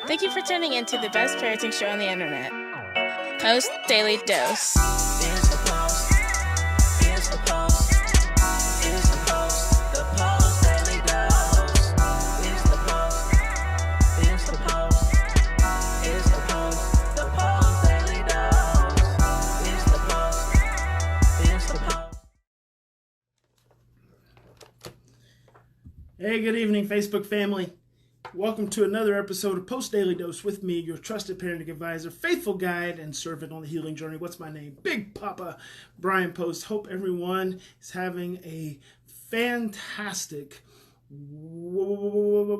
Thank you for tuning in to the best parenting show on the internet, Post Daily Dose. It's the Post. It's the Post. It's the Post. The Post Daily Dose. It's the Post. It's the Post. It's the Post. The Post Daily Dose. It's the Post. It's the Post. Hey, good evening, Facebook family. Welcome to another episode of Post Daily Dose with me, your trusted parenting advisor, faithful guide, and servant on the healing journey. What's my name? Big Papa Brian+Post. Hope everyone is having a fantastic, whimsical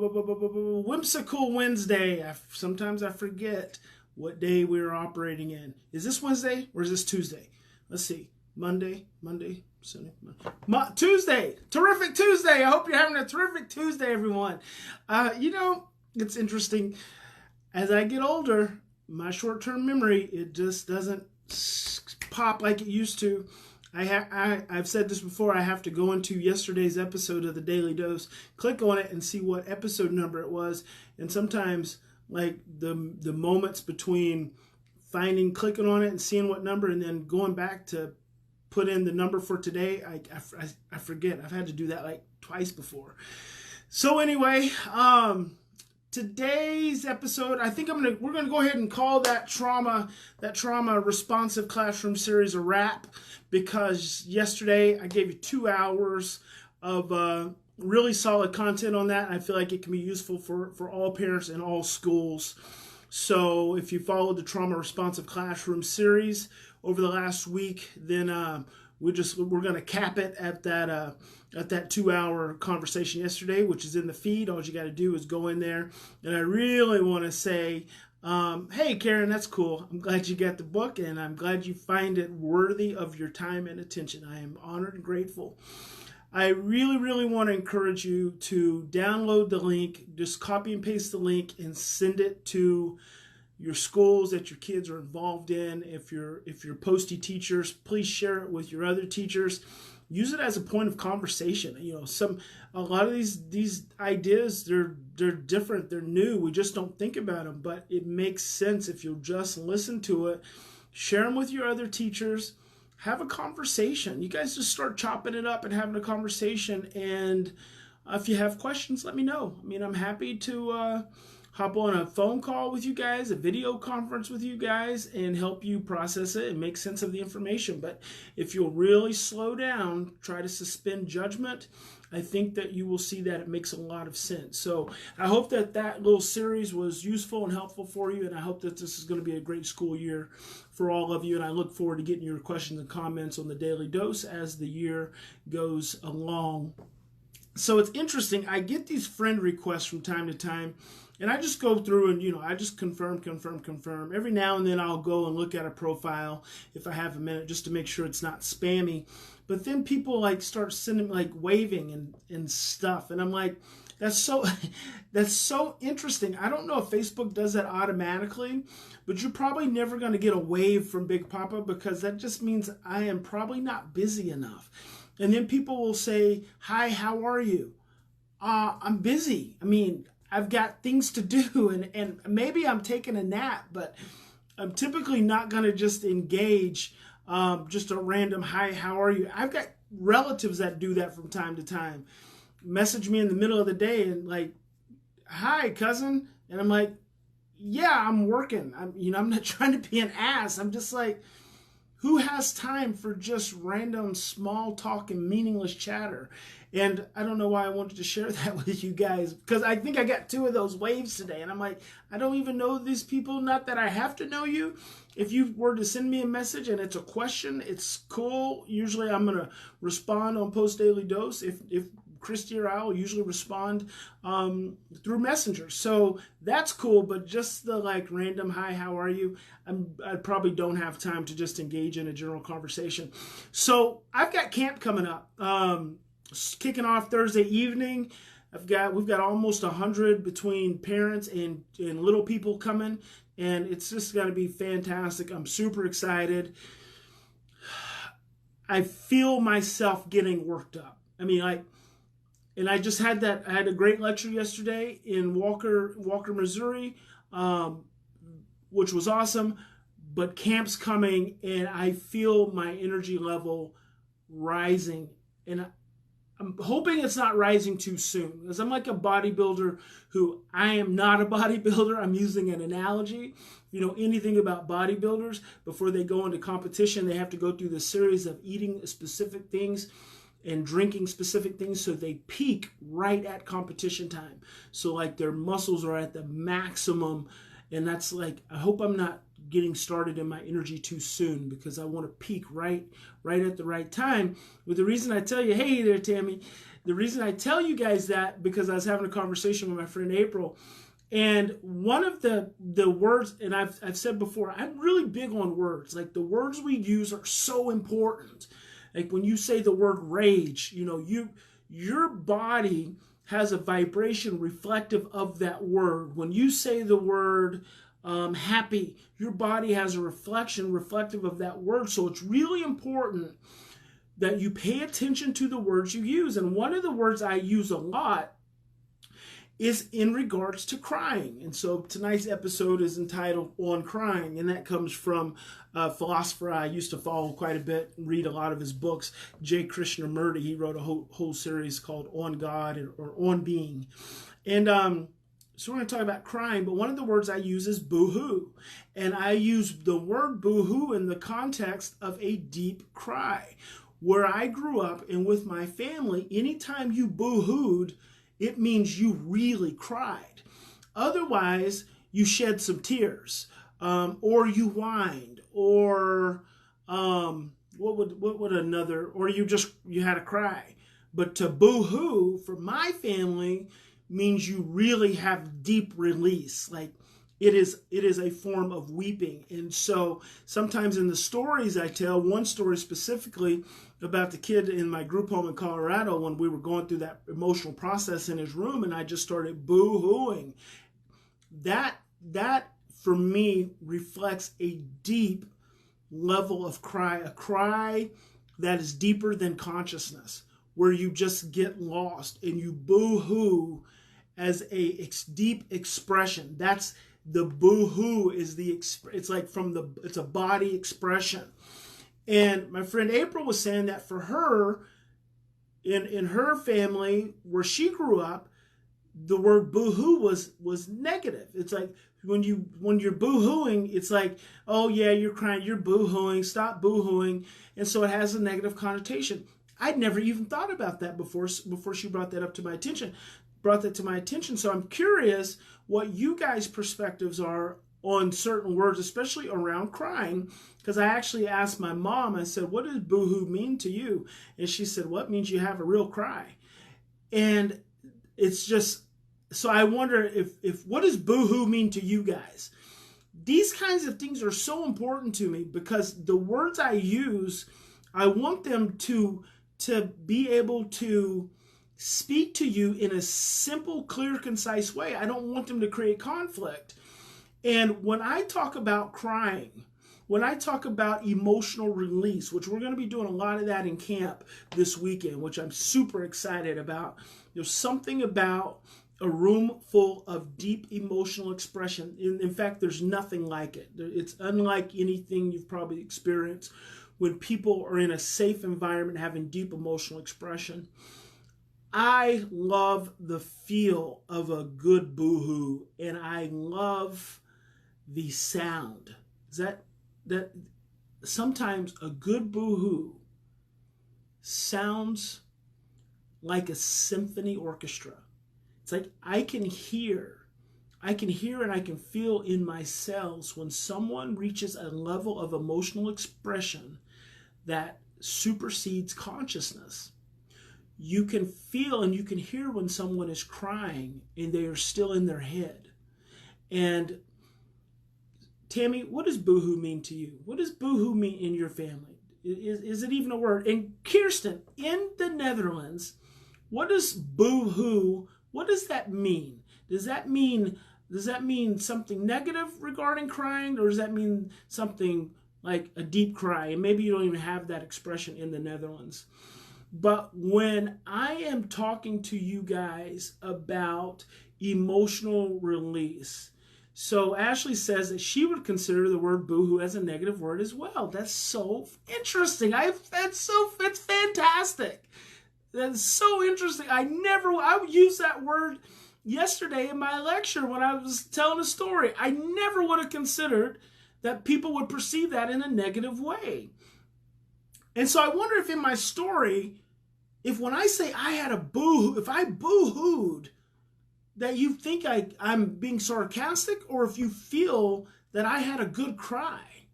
Wednesday. Sometimes I forget what day we're operating in. Is this Wednesday or is this Tuesday? Let's see. Monday, Sunday, Tuesday. Terrific Tuesday. I hope you're having a terrific Tuesday, everyone. It's interesting. As I get older, my short-term memory, it just doesn't pop like it used to. I've said this before. I have to go into yesterday's episode of the Daily Dose, click on it, and see what episode number it was. And sometimes, like the moments between clicking on it and seeing what number, and then going back to put in the number for today, I forget. I've had to do that like twice before. So anyway, today's episode, I think we're gonna go ahead and call that trauma responsive classroom series a wrap, because yesterday I gave you 2 hours of really solid content on that. I feel like it can be useful for all parents in all schools. So if you followed the trauma responsive classroom series over the last week, then we're going to cap it at that 2 hour conversation yesterday, which is in the feed. All you got to do is go in there. And I really want to say, hey, Karen, that's cool. I'm glad you got the book, and I'm glad you find it worthy of your time and attention. I am honored and grateful. I really, really want to encourage you to download the link, just copy and paste the link and send it to your schools that your kids are involved in. If you're Posty teachers, please share it with your other teachers. Use it as a point of conversation. A lot of these ideas, they're different, they're new. We just don't think about them, but it makes sense if you'll just listen to it, share them with your other teachers. Have a conversation. You guys just start chopping it up and having a conversation. And if you have questions, let me know. I'm happy to hop on a phone call with you guys, a video conference with you guys, and help you process it and make sense of the information. But if you'll really slow down, try to suspend judgment, I think that you will see that it makes a lot of sense. So I hope that little series was useful and helpful for you, and I hope that this is going to be a great school year for all of you, and I look forward to getting your questions and comments on the Daily Dose as the year goes along. So it's interesting. I get these friend requests from time to time, and I just go through and, I just confirm. Every now and then I'll go and look at a profile if I have a minute, just to make sure it's not spammy. But then people start sending waving and stuff. And I'm like, that's so interesting. I don't know if Facebook does that automatically, but you're probably never going to get a wave from Big Papa, because that just means I am probably not busy enough. And then people will say, hi, how are you? I'm busy. I've got things to do, and maybe I'm taking a nap, but I'm typically not going to just engage just a random hi, how are you? I've got relatives that do that from time to time. Message me in the middle of the day and hi, cousin. And I'm like, yeah, I'm working. I'm not trying to be an ass. I'm just like, who has time for just random small talk and meaningless chatter? And I don't know why I wanted to share that with you guys, because I think I got 2 of those waves today. And I'm like, I don't even know these people. Not that I have to know you. If you were to send me a message and it's a question, it's cool. Usually I'm going to respond on Post Daily Dose. If Christy or I will usually respond through Messenger. So that's cool, but just the random hi, how are you? I probably don't have time to just engage in a general conversation. So I've got camp coming up. Kicking off Thursday evening. We've got almost 100 between parents and little people coming, and it's just going to be fantastic. I'm super excited. I feel myself getting worked up. And I just had I had a great lecture yesterday in Walker, Missouri. which was awesome. But camp's coming, and I feel my energy level rising. And I'm hoping it's not rising too soon, because I'm like a bodybuilder who I am not a bodybuilder. I'm using an analogy. You know anything about bodybuilders, before they go into competition, they have to go through this series of eating specific things and drinking specific things so they peak right at competition time. So like their muscles are at the maximum, and that's like, I hope I'm not getting started in my energy too soon, because I want to peak right at the right time. But the reason I tell you, hey there, Tammy, the reason I tell you guys that, because I was having a conversation with my friend April, and one of the words, and I've said before, I'm really big on words. Like the words we use are so important. Like when you say the word rage, you know, your body has a vibration reflective of that word. When you say the word happy, your body has a reflection reflective of that word. So it's really important that you pay attention to the words you use. And one of the words I use a lot is in regards to crying. And so tonight's episode is entitled On Crying, and that comes from a philosopher I used to follow quite a bit and read a lot of his books, J. Krishnamurti. He wrote a whole series called On God or On Being. And so we're going to talk about crying, but one of the words I use is boo-hoo. And I use the word boo-hoo in the context of a deep cry. Where I grew up and with my family, anytime you boo-hooed, it means you really cried. Otherwise, you shed some tears, or you whined, or what would another, or you had a cry. But to boo-hoo for my family means you really have deep release. Like it is a form of weeping. And so sometimes in the stories I tell, one story specifically about the kid in my group home in Colorado, when we were going through that emotional process in his room, and I just started boo-hooing. That for me reflects a deep level of cry, a cry that is deeper than consciousness, where you just get lost and you boo-hoo as a deep expression. That's the boo-hoo is it's like it's a body expression. And my friend April was saying that for her, in her family where she grew up, the word boo-hoo was negative. It's like when you're boo-hooing, it's like, oh yeah, you're crying, you're boo-hooing, stop boo-hooing. And so it has a negative connotation. I'd never even thought about that before she brought that to my attention. So I'm curious what you guys' perspectives are on certain words, especially around crying, because I actually asked my mom, I said, what does boo-hoo mean to you? And she said, well, it means you have a real cry. And it's just, so I wonder if what does boo-hoo mean to you guys? These kinds of things are so important to me, because the words I use, I want them to be able to speak to you in a simple, clear, concise way. I don't want them to create conflict. And when I talk about crying, when I talk about emotional release, which we're going to be doing a lot of that in camp this weekend, which I'm super excited about, there's something about a room full of deep emotional expression. In fact, there's nothing like it. It's unlike anything you've probably experienced when people are in a safe environment having deep emotional expression. I love the feel of a good boo-hoo, and I love the sound. That sometimes a good boo-hoo sounds like a symphony orchestra. It's like I can hear and I can feel in my cells when someone reaches a level of emotional expression that supersedes consciousness. You can feel and you can hear when someone is crying and they are still in their head. And Tammy, what does boohoo mean to you? What does boohoo mean in your family? Is it even a word? And Kirsten, in the Netherlands, what does boohoo, what does that mean? Does that mean something negative regarding crying, or does that mean something like a deep cry? And maybe you don't even have that expression in the Netherlands. But when I am talking to you guys about emotional release, So Ashley says that she would consider the word boohoo as a negative word as well. That's so interesting. It's fantastic. That's so interesting. I used that word yesterday in my lecture when I was telling a story. I never would have considered that people would perceive that in a negative way. And so I wonder if in my story, if when I say I had a boohoo, if I boohooed, that you think I'm being sarcastic, or if you feel that I had a good cry.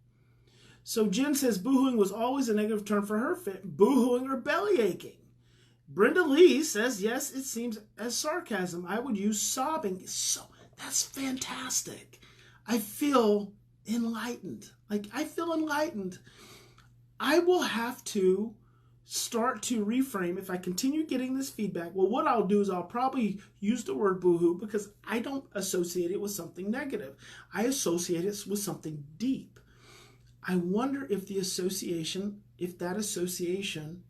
So Jen says boohooing was always a negative term for her, boohooing or belly aching. Brenda Lee says, yes, it seems as sarcasm. I would use sobbing. So that's fantastic. I feel enlightened. I feel enlightened. I will have to start to reframe if I continue getting this feedback. Well, what I'll do is I'll probably use the word boohoo because I don't associate it with something negative. I associate it with something deep. I wonder if that association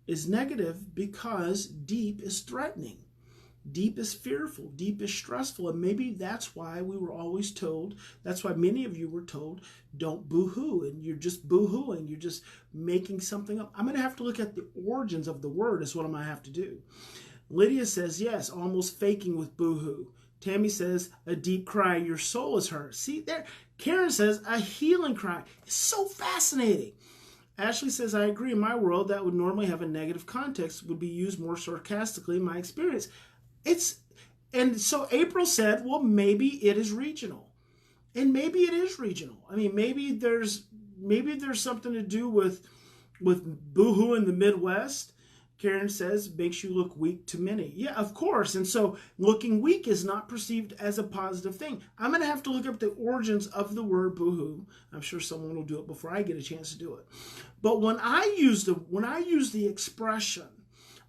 is negative because deep is threatening. Deep is fearful. Deep is stressful. And maybe that's why we were always told, that's why many of you were told, don't boo-hoo. And you're just boo-hooing. You're just making something up. I'm going to have to look at the origins of the word is what I'm going to have to do. Lydia says, yes, almost faking with boo-hoo. Tammy says, a deep cry, your soul is hurt. See there? Karen says, a healing cry. It's so fascinating. Ashley says, I agree. In my world, that would normally have a negative context, would be used more sarcastically in my experience. And so April said, well, maybe it is regional. And maybe it is regional. I mean, maybe there's something to do with boohoo in the Midwest. Karen says, makes you look weak to many. Yeah, of course. And so looking weak is not perceived as a positive thing. I'm going to have to look up the origins of the word boohoo. I'm sure someone will do it before I get a chance to do it. But when I use the expression,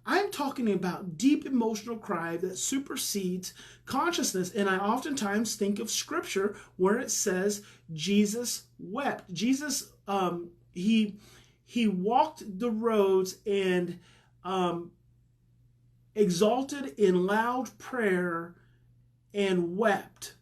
I'm talking about deep emotional cry that supersedes consciousness. And I oftentimes think of scripture where it says Jesus wept. Jesus, he walked the roads and exalted in loud prayer and wept.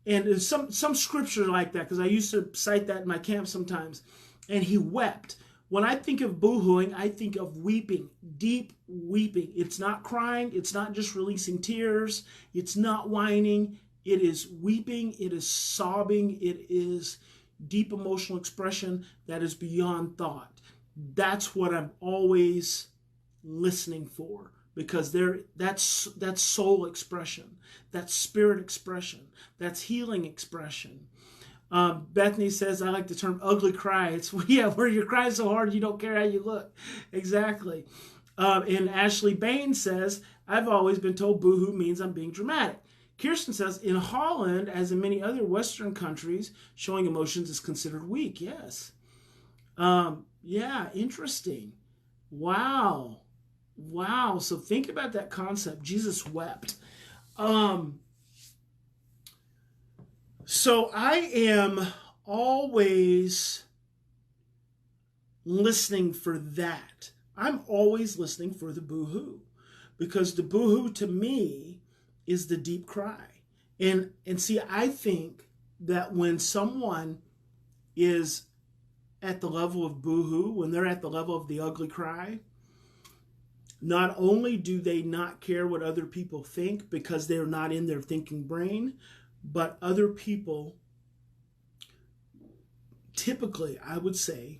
And some scripture like that, because I used to cite that in my camp sometimes. And he wept. When I think of boohooing, I think of weeping, deep weeping. It's not crying. It's not just releasing tears. It's not whining. It is weeping. It is sobbing. It is deep emotional expression that is beyond thought. That's what I'm always listening for, because that's soul expression, that's spirit expression, that's healing expression. Bethany says, I like the term ugly cry. It's where you're crying so hard you don't care how you look. Exactly. And Ashley Bain says, I've always been told boohoo means I'm being dramatic. Kirsten says, in Holland, as in many other Western countries, showing emotions is considered weak. Yes. Yeah, interesting. Wow. So think about that concept. Jesus wept. So I am always listening for that. I'm always listening for the boo-hoo, because the boo-hoo to me is the deep cry. And see, I think that when someone is at the level of boo-hoo, when they're at the level of the ugly cry, not only do they not care what other people think because they're not in their thinking brain, but other people typically, I would say,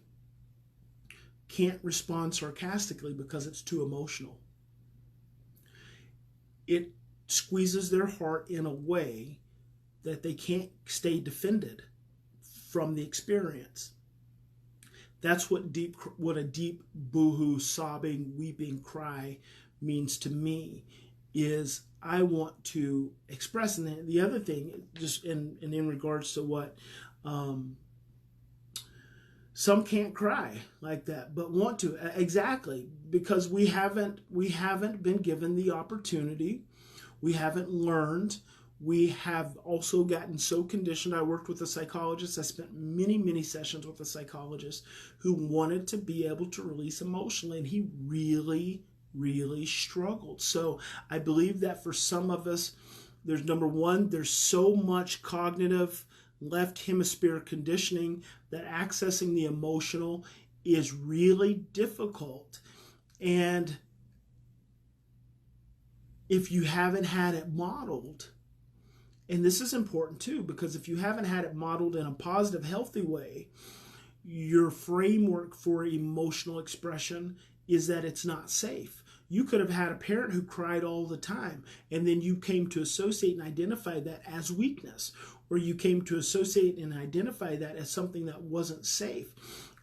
can't respond sarcastically because it's too emotional. It squeezes their heart in a way that they can't stay defended from the experience. That's what a deep boohoo, sobbing, weeping cry means to me, is I want to express. And the other thing, just in regards to what some can't cry like that, but want to, exactly, because we haven't been given the opportunity. We haven't learned. We have also gotten so conditioned. I worked with a psychologist. I spent many sessions with a psychologist who wanted to be able to release emotionally, and he really struggled. So I believe that for some of us, There's number one, there's so much cognitive left hemisphere conditioning that accessing the emotional is really difficult. And if you haven't had it modeled, and this is important too, because if you haven't had it modeled in a positive, healthy way, your framework for emotional expression is that it's not safe. You could have had a parent who cried all the time, and then you came to associate and identify that as weakness, or you came to associate and identify that as something that wasn't safe.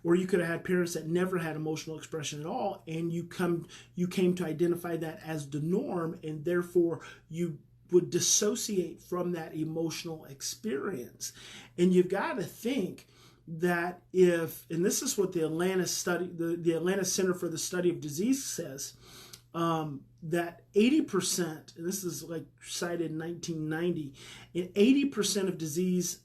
Or you could have had parents that never had emotional expression at all, and you came to identify that as the norm, and therefore you would dissociate from that emotional experience. And you've got to think that if, and this is what the Atlanta study, the Atlanta Center for the Study of Disease says, that 80%, and this is like cited in 1990, and 80% of disease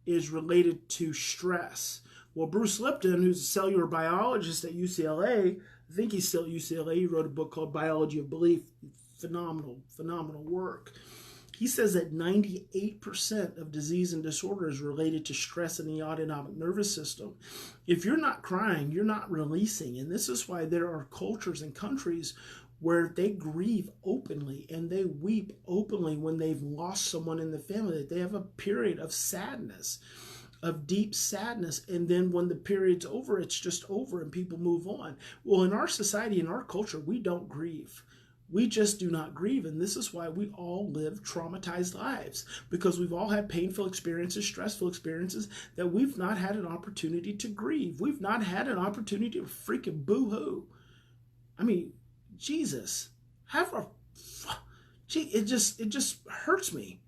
is related to stress. Well, Bruce Lipton, who's a cellular biologist at UCLA, I think he's still at UCLA, he wrote a book called Biology of Belief. Phenomenal work. He says that 98% of disease and disorder is related to stress in the autonomic nervous system. If you're not crying, you're not releasing. And this is why there are cultures and countries where they grieve openly and they weep openly when they've lost someone in the family, that they have a period of sadness, of deep sadness, and then when the period's over, it's just over and people move on. Well, in our society, in our culture, we don't grieve. We just do not grieve, and this is why we all live traumatized lives, because we've all had painful experiences, stressful experiences, that we've not had an opportunity to grieve. We've not had an opportunity to freaking boo-hoo. I mean, Jesus, it just hurts me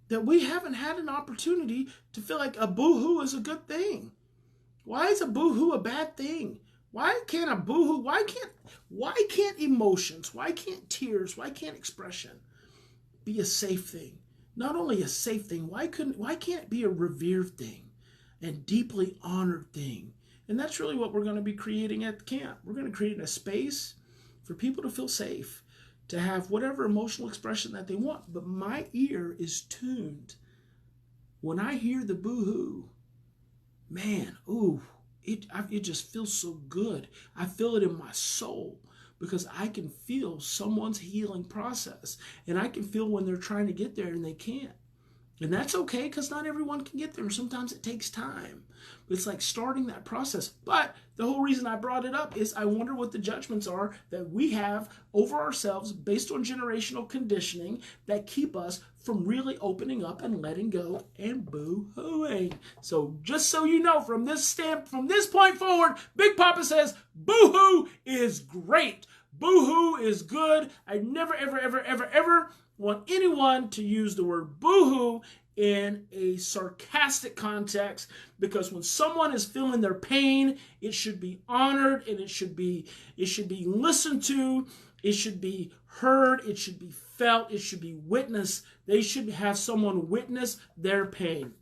that we haven't had an opportunity to feel like a boo-hoo is a good thing. Why is a boo-hoo a bad thing? Why can't a boo-hoo, why can't emotions, why can't tears, why can't expression be a safe thing? Not only a safe thing, why can't it be a revered thing and deeply honored thing? And that's really what we're going to be creating at the camp. We're going to create a space for people to feel safe, to have whatever emotional expression that they want. But my ear is tuned. When I hear the boo-hoo, man, ooh, it just feels so good. I feel it in my soul because I can feel someone's healing process. And I can feel when they're trying to get there and they can't. And that's okay, because not everyone can get there. And sometimes it takes time. But it's like starting that process. But the whole reason I brought it up is I wonder what the judgments are that we have over ourselves based on generational conditioning that keep us from really opening up and letting go and boo-hooing. So just so you know, from this point forward, Big Papa says boo-hoo is great. Boo-hoo is good. I never, ever, ever, ever, ever want anyone to use the word boo-hoo in a sarcastic context, because when someone is feeling their pain, it should be honored, and it should be listened to, it should be heard, it should be felt, it should be witnessed. They should have someone witness their pain.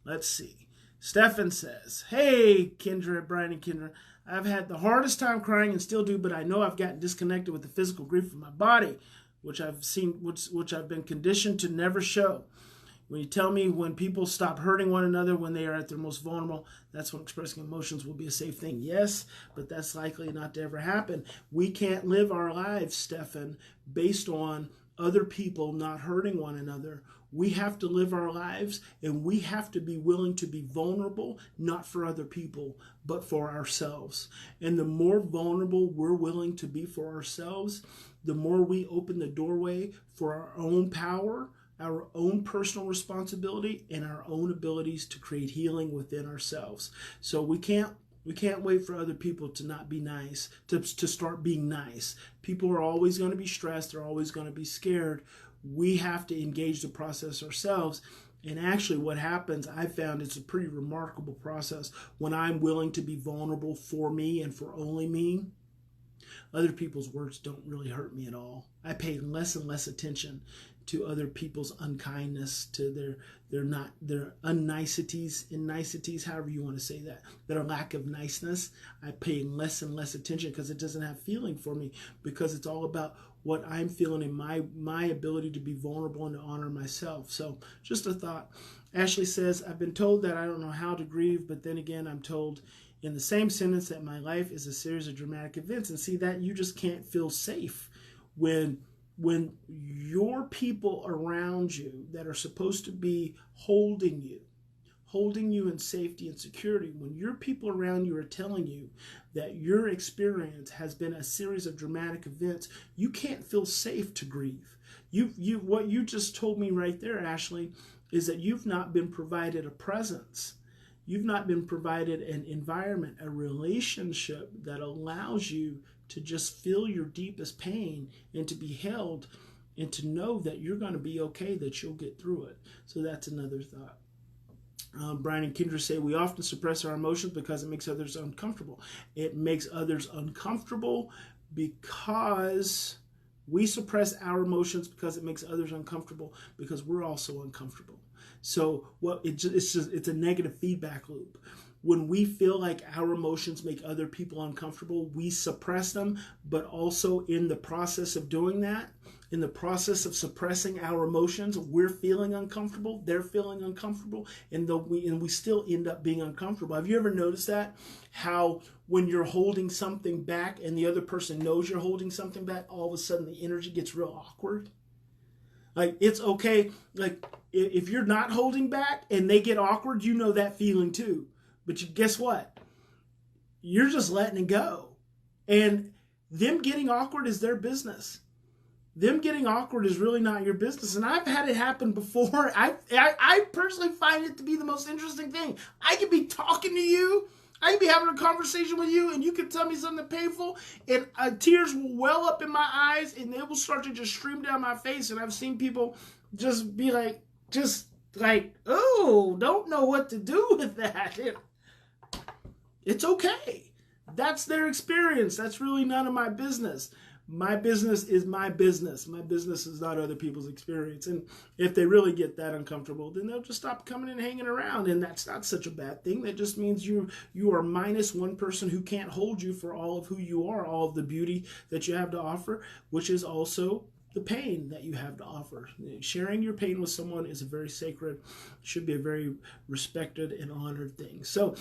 Let's see. Stefan says, hey, Kendra, Brian and Kendra, I've had the hardest time crying and still do, but I know I've gotten disconnected with the physical grief of my body, which I've been conditioned to never show. When you tell me when people stop hurting one another when they are at their most vulnerable, that's when expressing emotions will be a safe thing. Yes, but that's likely not to ever happen. We can't live our lives, Stefan, based on other people not hurting one another. We have to live our lives, and we have to be willing to be vulnerable, not for other people, but for ourselves. And the more vulnerable we're willing to be for ourselves, the more we open the doorway for our own power, our own personal responsibility, and our own abilities to create healing within ourselves. So we can't wait for other people to not be nice, to start being nice. People are always going to be stressed. They're always going to be scared. We have to engage the process ourselves. And actually what happens, I found it's a pretty remarkable process when I'm willing to be vulnerable for me and for only me. Other people's words don't really hurt me at all. I pay less and less attention to other people's unkindness, to their unniceties, niceties, however you want to say that, their lack of niceness. I pay less and less attention because it doesn't have feeling for me, because it's all about what I'm feeling and my ability to be vulnerable and to honor myself. So just a thought. Ashley says, I've been told that I don't know how to grieve, but then again, I'm told in the same sentence that my life is a series of dramatic events. And see, that you just can't feel safe when your people around you that are supposed to be holding you in safety and security, when your people around you are telling you that your experience has been a series of dramatic events, you can't feel safe to grieve. What you just told me right there, Ashley, is that you've not been provided a presence. You've not been provided an environment, a relationship that allows you to just feel your deepest pain and to be held and to know that you're going to be okay, that you'll get through it. So that's another thought. Brian and Kendra say, we often suppress our emotions because it makes others uncomfortable. It makes others uncomfortable because we suppress our emotions because it makes others uncomfortable because we're also uncomfortable. So it's a negative feedback loop. When we feel like our emotions make other people uncomfortable, we suppress them, but also in the process of doing that, in the process of suppressing our emotions, we're feeling uncomfortable, they're feeling uncomfortable, and we still end up being uncomfortable. Have you ever noticed that? How when you're holding something back and the other person knows you're holding something back, all of a sudden the energy gets real awkward? Like, it's okay. Like, if you're not holding back and they get awkward, you know that feeling too. But guess what? You're just letting it go. And them getting awkward is their business. Them getting awkward is really not your business. And I've had it happen before. I personally find it to be the most interesting thing. I could be talking to you. I could be having a conversation with you, and you can tell me something painful, and tears will well up in my eyes, and they will start to just stream down my face. And I've seen people just be like, oh, don't know what to do with that. It's okay. That's their experience. That's really none of my business. My business is my business. My business is not other people's experience. And if they really get that uncomfortable, then they'll just stop coming and hanging around. And that's not such a bad thing. That just means you are minus one person who can't hold you for all of who you are, all of the beauty that you have to offer, which is also the pain that you have to offer. Sharing your pain with someone is a very sacred, should be a very respected and honored thing. So,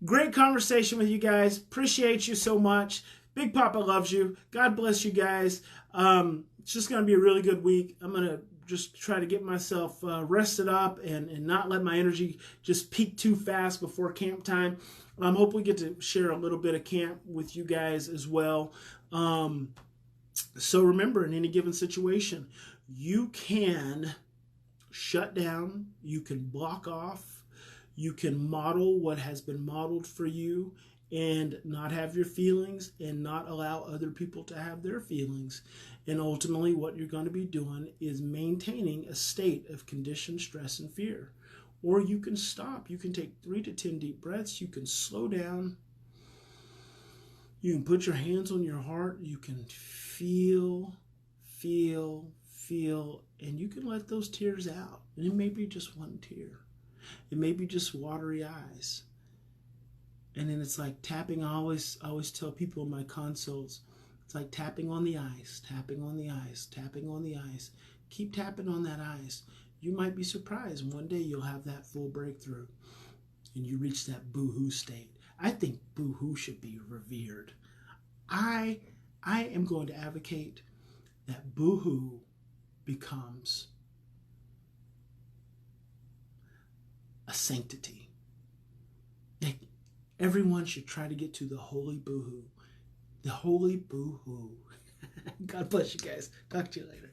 great conversation with you guys. Appreciate you so much. Big Papa loves you. God bless you guys. It's just going to be a really good week. I'm going to just try to get myself rested up and not let my energy just peak too fast before camp time. Hope we get to share a little bit of camp with you guys as well. So remember, in any given situation, you can shut down, you can block off, you can model what has been modeled for you and not have your feelings and not allow other people to have their feelings. And ultimately what you're going to be doing is maintaining a state of conditioned stress and fear. Or you can stop. You can take 3 to 10 deep breaths. You can slow down. You can put your hands on your heart. You can feel, and you can let those tears out. And it may be just one tear. It may be just watery eyes. And then it's like tapping. I always tell people in my consults, it's like tapping on the ice, tapping on the ice, tapping on the ice. Keep tapping on that ice. You might be surprised. One day you'll have that full breakthrough and you reach that boo-hoo state. I think boo-hoo should be revered. I am going to advocate that boo-hoo becomes a sanctity. Everyone should try to get to the holy boo-hoo. The holy boo-hoo. God bless you guys. Talk to you later.